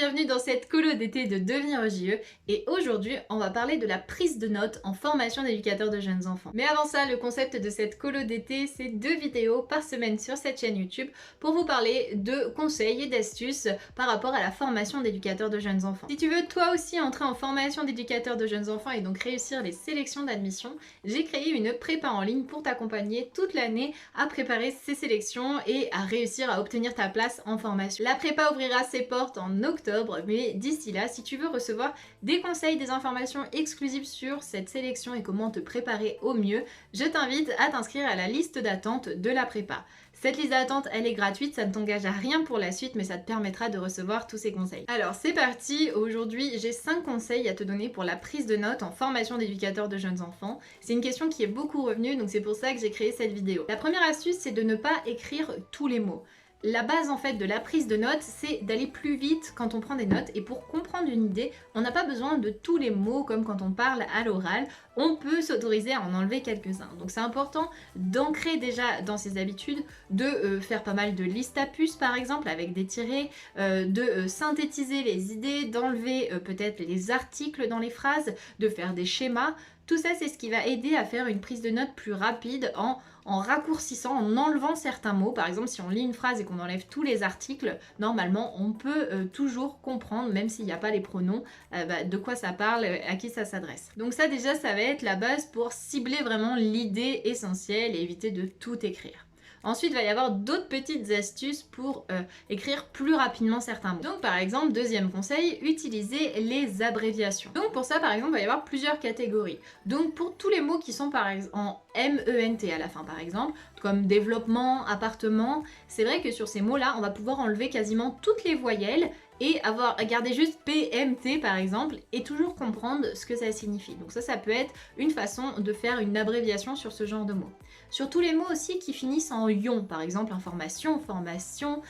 bienvenue dans cette colo d'été de Devenir JE et aujourd'hui on va parler de la prise de notes en formation d'éducateur de jeunes enfants. Mais avant ça, le concept de cette colo d'été, c'est 2 vidéos par semaine sur cette chaîne YouTube pour vous parler de conseils et d'astuces par rapport à la formation d'éducateur de jeunes enfants. Si tu veux toi aussi entrer en formation d'éducateur de jeunes enfants et donc réussir les sélections d'admission, j'ai créé une prépa en ligne pour t'accompagner toute l'année à préparer ces sélections et à réussir à obtenir ta place en formation. La prépa ouvrira ses portes en octobre, mais d'ici là, si tu veux recevoir des conseils, des informations exclusives sur cette sélection et comment te préparer au mieux, je t'invite à t'inscrire à la liste d'attente de la prépa. Cette liste d'attente, elle est gratuite, ça ne t'engage à rien pour la suite, mais ça te permettra de recevoir tous ces conseils. Alors c'est parti, aujourd'hui j'ai 5 conseils à te donner pour la prise de notes en formation d'éducateur de jeunes enfants. C'est une question qui est beaucoup revenue, donc c'est pour ça que j'ai créé cette vidéo. La première astuce, c'est de ne pas écrire tous les mots. La base en fait de la prise de notes, c'est d'aller plus vite quand on prend des notes et pour comprendre une idée, on n'a pas besoin de tous les mots comme quand on parle à l'oral, on peut s'autoriser à en enlever quelques-uns. Donc c'est important d'ancrer déjà dans ses habitudes, de faire pas mal de listes à puces par exemple avec des tirets, de synthétiser les idées, d'enlever peut-être les articles dans les phrases, de faire des schémas. Tout ça, c'est ce qui va aider à faire une prise de notes plus rapide en raccourcissant, en enlevant certains mots. Par exemple, si on lit une phrase et qu'on enlève tous les articles, normalement, on peut toujours comprendre, même s'il n'y a pas les pronoms, de quoi ça parle, à qui ça s'adresse. Donc ça, déjà, ça va être la base pour cibler vraiment l'idée essentielle et éviter de tout écrire. Ensuite, il va y avoir d'autres petites astuces pour écrire plus rapidement certains mots. Donc par exemple, deuxième conseil, utiliser les abréviations. Donc pour ça, par exemple, il va y avoir plusieurs catégories. Donc pour tous les mots qui sont par exemple en MENT à la fin par exemple, comme développement, appartement, c'est vrai que sur ces mots-là, on va pouvoir enlever quasiment toutes les voyelles et garder juste PMT par exemple et toujours comprendre ce que ça signifie. Donc ça peut être une façon de faire une abréviation sur ce genre de mots. Sur tous les mots aussi qui finissent en ion, par exemple information, formation,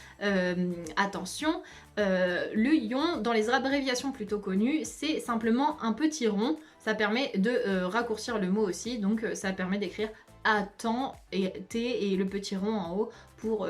attention, le ion dans les abréviations plutôt connues, c'est simplement un petit rond, ça permet de raccourcir le mot aussi, donc ça permet d'écrire attend et T et le petit rond en haut pour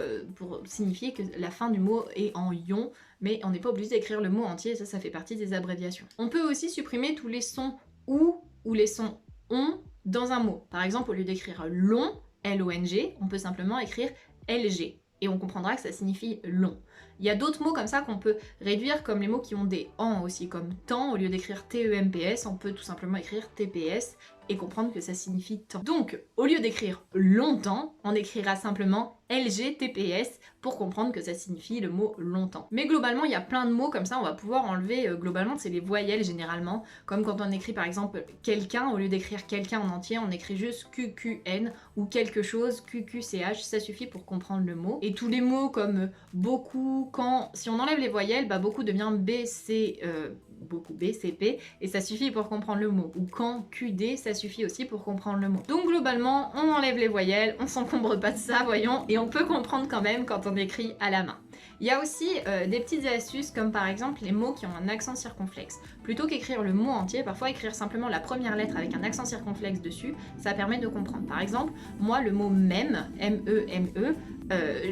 signifier que la fin du mot est en ion, mais on n'est pas obligé d'écrire le mot entier, ça fait partie des abréviations. On peut aussi supprimer tous les sons ou les sons on dans un mot. Par exemple, au lieu d'écrire long, L-O-N-G, on peut simplement écrire L-G et on comprendra que ça signifie long. Il y a d'autres mots comme ça qu'on peut réduire, comme les mots qui ont des en aussi, comme temps, au lieu d'écrire T-E-M-P-S, on peut tout simplement écrire T-P-S et comprendre que ça signifie temps. Donc, au lieu d'écrire longtemps, on écrira simplement LGTPS pour comprendre que ça signifie le mot longtemps. Mais globalement, il y a plein de mots comme ça, on va pouvoir enlever, globalement, c'est les voyelles généralement, comme quand on écrit par exemple quelqu'un, au lieu d'écrire quelqu'un en entier, on écrit juste QQN ou quelque chose, QQCH, ça suffit pour comprendre le mot. Et tous les mots comme beaucoup, quand, si on enlève les voyelles, beaucoup devient BC, beaucoup BCP, et ça suffit pour comprendre le mot. Ou quand QD, ça suffit aussi pour comprendre le mot. Donc globalement, on enlève les voyelles, on s'encombre pas de ça, voyons, et on peut comprendre quand même quand on écrit à la main. Il y a aussi des petites astuces comme par exemple les mots qui ont un accent circonflexe. Plutôt qu'écrire le mot entier, parfois écrire simplement la première lettre avec un accent circonflexe dessus, ça permet de comprendre. Par exemple, moi le mot même, M-E-M-E,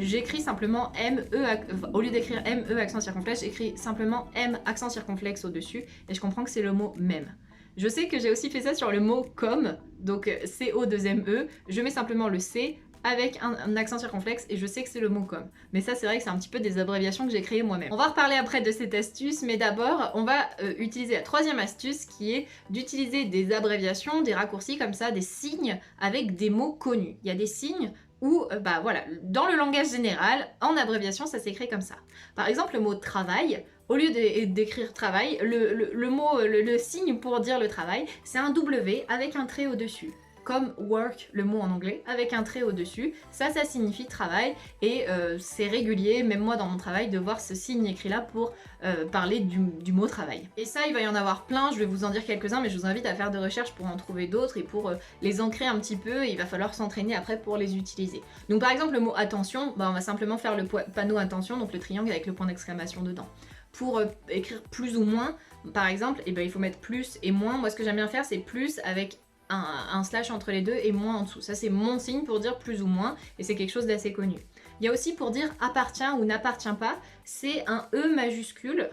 j'écris simplement M-E, au lieu d'écrire M-E accent circonflexe, j'écris simplement M accent circonflexe au-dessus et je comprends que c'est le mot même. Je sais que j'ai aussi fait ça sur le mot comme, donc C-O-2-M-E, je mets simplement le C avec un accent circonflexe et je sais que c'est le mot comme. Mais ça c'est vrai que c'est un petit peu des abréviations que j'ai créées moi-même. On va reparler après de cette astuce, mais d'abord on va utiliser la troisième astuce qui est d'utiliser des abréviations, des raccourcis comme ça, des signes avec des mots connus. Il y a des signes où, voilà, dans le langage général, en abréviation ça s'écrit comme ça. Par exemple le mot travail, au lieu d'écrire travail, le signe pour dire le travail, c'est un W avec un trait au-dessus. Comme work, le mot en anglais, avec un trait au-dessus. Ça signifie travail et c'est régulier, même moi dans mon travail, de voir ce signe écrit là pour parler du mot travail. Et ça, il va y en avoir plein, je vais vous en dire quelques-uns, mais je vous invite à faire des recherches pour en trouver d'autres et pour les ancrer un petit peu, et il va falloir s'entraîner après pour les utiliser. Donc par exemple, le mot attention, on va simplement faire le panneau attention, donc le triangle avec le point d'exclamation dedans. Pour écrire plus ou moins, par exemple, il faut mettre plus et moins. Moi, ce que j'aime bien faire, c'est plus avec un slash entre les deux et moins en dessous. Ça c'est mon signe pour dire plus ou moins et c'est quelque chose d'assez connu. Il y a aussi pour dire appartient ou n'appartient pas, c'est un E majuscule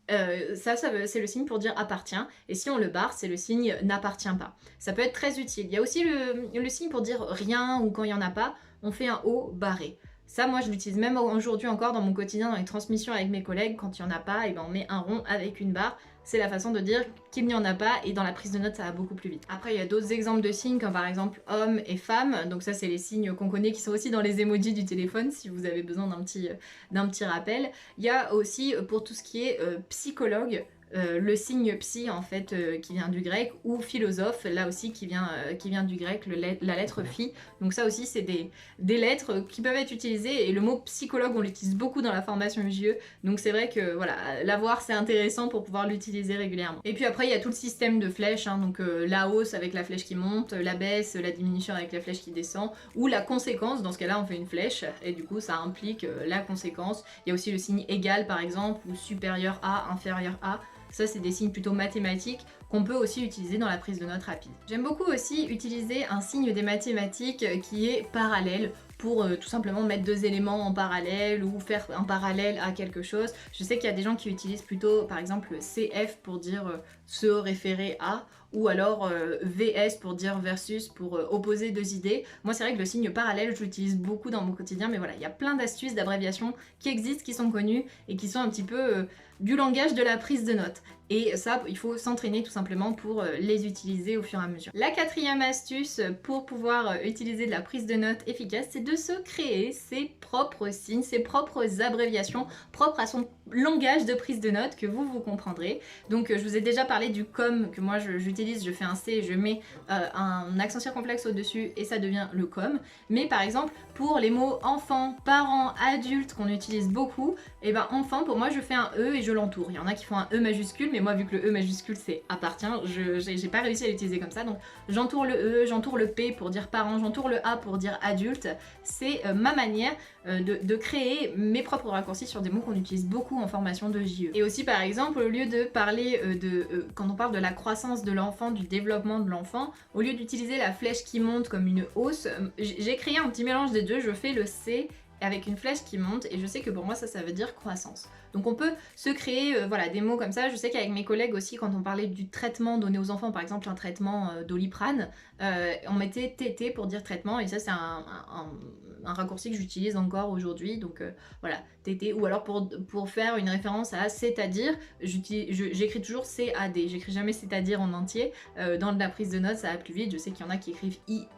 C'est le signe pour dire appartient, et si on le barre, c'est le signe n'appartient pas. Ça peut être très utile. Il y a aussi le signe pour dire rien ou quand il n'y en a pas, on fait un O barré. Ça, moi, je l'utilise même aujourd'hui encore dans mon quotidien, dans les transmissions avec mes collègues. Quand il n'y en a pas, et ben on met un rond avec une barre. C'est la façon de dire qu'il n'y en a pas, et dans la prise de notes, ça va beaucoup plus vite. Après, il y a d'autres exemples de signes, comme par exemple homme et femme. Donc ça, c'est les signes qu'on connaît, qui sont aussi dans les emojis du téléphone, si vous avez besoin d'un petit rappel. Il y a aussi, pour tout ce qui est psychologue, le signe psy en fait qui vient du grec, ou philosophe là aussi qui vient du grec, la lettre phi. Donc ça aussi c'est des lettres qui peuvent être utilisées, et le mot psychologue on l'utilise beaucoup dans la formation UJE, donc c'est vrai que voilà, l'avoir c'est intéressant pour pouvoir l'utiliser régulièrement. Et puis après il y a tout le système de flèches, hein, donc la hausse avec la flèche qui monte, la baisse, la diminution avec la flèche qui descend, ou la conséquence, dans ce cas là on fait une flèche et du coup ça implique la conséquence. Il y a aussi le signe égal par exemple, ou supérieur à, inférieur à. Ça, c'est des signes plutôt mathématiques qu'on peut aussi utiliser dans la prise de notes rapide. J'aime beaucoup aussi utiliser un signe des mathématiques qui est parallèle, pour tout simplement mettre deux éléments en parallèle ou faire un parallèle à quelque chose. Je sais qu'il y a des gens qui utilisent plutôt par exemple CF pour dire se référer à, ou alors VS pour dire versus, pour opposer deux idées. Moi c'est vrai que le signe parallèle je l'utilise beaucoup dans mon quotidien, mais voilà, il y a plein d'astuces, d'abréviations qui existent, qui sont connues et qui sont un petit peu du langage de la prise de notes. Et ça, il faut s'entraîner tout simplement pour les utiliser au fur et à mesure. La quatrième astuce pour pouvoir utiliser de la prise de notes efficace, c'est de se créer ses propres signes, ses propres abréviations, propres à son langage de prise de notes que vous comprendrez. Donc je vous ai déjà parlé du com que moi j'utilise, je fais un C, je mets un accent circonflexe au-dessus et ça devient le com. Mais par exemple, pour les mots enfant, parent, adulte qu'on utilise beaucoup, et ben enfant, pour moi je fais un E et je l'entoure. Il y en a qui font un E majuscule, mais moi vu que le E majuscule c'est appartient, j'ai pas réussi à l'utiliser comme ça, donc j'entoure le E, j'entoure le P pour dire parent, j'entoure le A pour dire adulte. C'est ma manière de créer mes propres raccourcis sur des mots qu'on utilise beaucoup en formation de JE. Et aussi par exemple, au lieu de parler quand on parle de la croissance de l'enfant, du développement de l'enfant, au lieu d'utiliser la flèche qui monte comme une hausse, j'ai créé un petit mélange des deux, je fais le C avec une flèche qui monte, et je sais que pour moi ça veut dire croissance. Donc on peut se créer voilà, des mots comme ça. Je sais qu'avec mes collègues aussi, quand on parlait du traitement donné aux enfants, par exemple un traitement Doliprane, on mettait TT pour dire traitement, et ça c'est un raccourci que j'utilise encore aujourd'hui, donc voilà, TT, ou alors pour faire une référence à c'est-à-dire, j'écris toujours CAD, j'écris jamais c'est-à-dire en entier. Dans la prise de notes ça va plus vite, je sais qu'il y en a qui écrivent IE,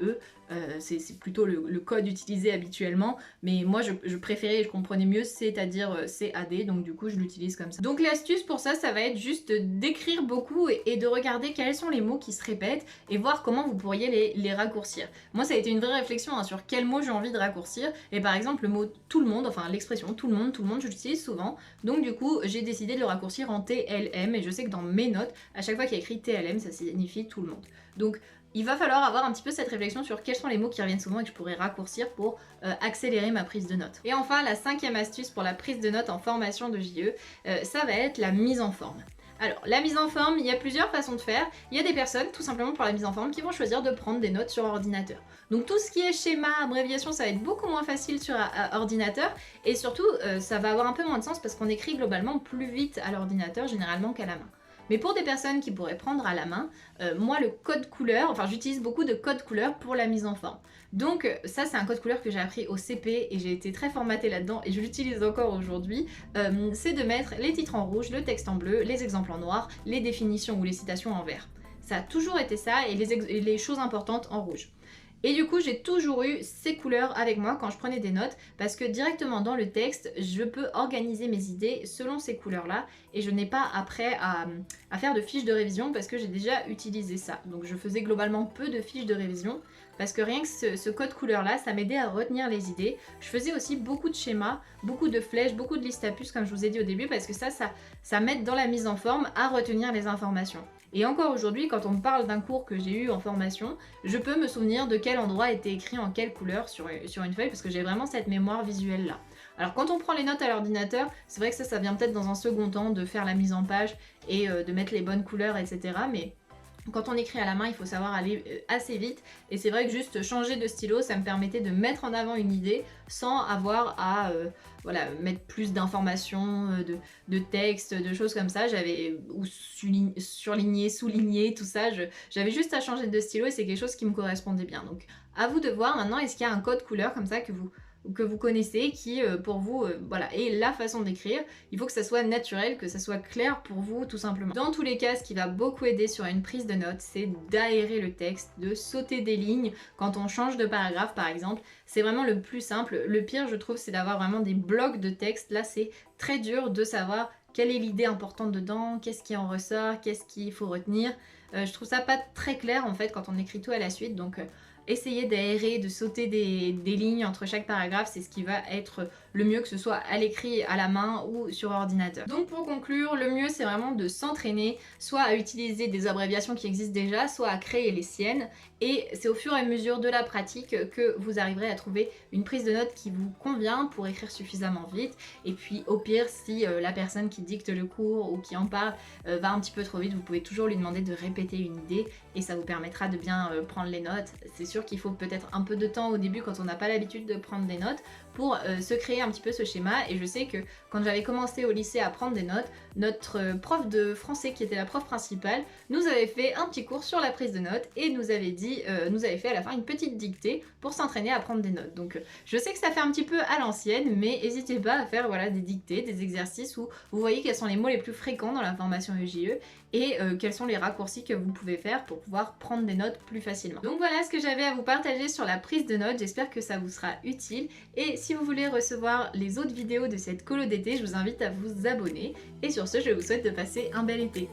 c'est plutôt le code utilisé habituellement, mais moi je préférais, je comprenais mieux c'est-à-dire CAD, donc du coup je l'utilise comme ça. Donc l'astuce pour ça va être juste d'écrire beaucoup et de regarder quels sont les mots qui se répètent et voir comment vous pourriez les raccourcir. Moi ça a été une vraie réflexion sur quels mots j'ai envie de raccourcir, et par exemple le mot tout le monde, enfin l'expression tout le monde je l'utilise souvent, donc du coup j'ai décidé de le raccourcir en TLM, et je sais que dans mes notes, à chaque fois qu'il y a écrit TLM ça signifie tout le monde. Donc il va falloir avoir un petit peu cette réflexion sur quels sont les mots qui reviennent souvent et que je pourrais raccourcir pour accélérer ma prise de notes. Et enfin, la cinquième astuce pour la prise de notes en formation de JE, ça va être la mise en forme. Alors, la mise en forme, il y a plusieurs façons de faire. Il y a des personnes, tout simplement pour la mise en forme, qui vont choisir de prendre des notes sur ordinateur. Donc tout ce qui est schéma, abréviation, ça va être beaucoup moins facile sur ordinateur, et surtout, ça va avoir un peu moins de sens parce qu'on écrit globalement plus vite à l'ordinateur généralement qu'à la main. Mais pour des personnes qui pourraient prendre à la main, moi le code couleur, enfin j'utilise beaucoup de code couleur pour la mise en forme. Donc ça c'est un code couleur que j'ai appris au CP et j'ai été très formatée là-dedans et je l'utilise encore aujourd'hui. C'est de mettre les titres en rouge, le texte en bleu, les exemples en noir, les définitions ou les citations en vert. Ça a toujours été ça, et les choses importantes en rouge. Et du coup, j'ai toujours eu ces couleurs avec moi quand je prenais des notes, parce que directement dans le texte, je peux organiser mes idées selon ces couleurs-là, et je n'ai pas après à faire de fiches de révision parce que j'ai déjà utilisé ça. Donc je faisais globalement peu de fiches de révision, parce que rien que ce code couleur-là, ça m'aidait à retenir les idées. Je faisais aussi beaucoup de schémas, beaucoup de flèches, beaucoup de listes à puces, comme je vous ai dit au début, parce que ça m'aide dans la mise en forme à retenir les informations. Et encore aujourd'hui, quand on me parle d'un cours que j'ai eu en formation, je peux me souvenir de quel endroit était écrit en quelle couleur sur une feuille, parce que j'ai vraiment cette mémoire visuelle là. Alors quand on prend les notes à l'ordinateur, c'est vrai que ça vient peut-être dans un second temps de faire la mise en page et de mettre les bonnes couleurs, etc. Mais Quand on écrit à la main, il faut savoir aller assez vite et c'est vrai que juste changer de stylo, ça me permettait de mettre en avant une idée sans avoir à voilà, mettre plus d'informations, de textes, de choses comme ça. J'avais ou surligner, souligner, tout ça. J'avais juste à changer de stylo et c'est quelque chose qui me correspondait bien. Donc à vous de voir maintenant, est-ce qu'il y a un code couleur comme ça que vous connaissez qui pour vous voilà est la façon d'écrire. Il faut que ça soit naturel, que ça soit clair pour vous tout simplement. Dans tous les cas, ce qui va beaucoup aider sur une prise de notes, c'est d'aérer le texte, de sauter des lignes quand on change de paragraphe par exemple. C'est vraiment le plus simple. Le pire je trouve c'est d'avoir vraiment des blocs de texte. Là c'est très dur de savoir quelle est l'idée importante dedans, qu'est-ce qui en ressort, qu'est-ce qu'il faut retenir. Je trouve ça pas très clair en fait quand on écrit tout à la suite, donc essayez d'aérer, de sauter des lignes entre chaque paragraphe, c'est ce qui va être le mieux, que ce soit à l'écrit, à la main ou sur ordinateur. Donc pour conclure, le mieux c'est vraiment de s'entraîner, soit à utiliser des abréviations qui existent déjà, soit à créer les siennes, et c'est au fur et à mesure de la pratique que vous arriverez à trouver une prise de notes qui vous convient pour écrire suffisamment vite. Et puis au pire, si la personne qui dicte le cours ou qui en parle va un petit peu trop vite, vous pouvez toujours lui demander de répéter une idée et ça vous permettra de bien prendre les notes. C'est sûr qu'il faut peut-être un peu de temps au début quand on n'a pas l'habitude de prendre des notes pour se créer un petit peu ce schéma. Et je sais que quand j'avais commencé au lycée à prendre des notes, notre prof de français qui était la prof principale nous avait fait un petit cours sur la prise de notes et nous avait fait à la fin une petite dictée pour s'entraîner à prendre des notes. Donc je sais que ça fait un petit peu à l'ancienne, mais n'hésitez pas à faire voilà, des dictées, des exercices où vous voyez quels sont les mots les plus fréquents dans la formation EJE et quels sont les raccourcis que vous pouvez faire pour pouvoir prendre des notes plus facilement. Donc voilà ce que j'avais à vous partager sur la prise de notes, j'espère que ça vous sera utile et si vous voulez recevoir les autres vidéos de cette colo d'été, je vous invite à vous abonner et sur ce je vous souhaite de passer un bel été.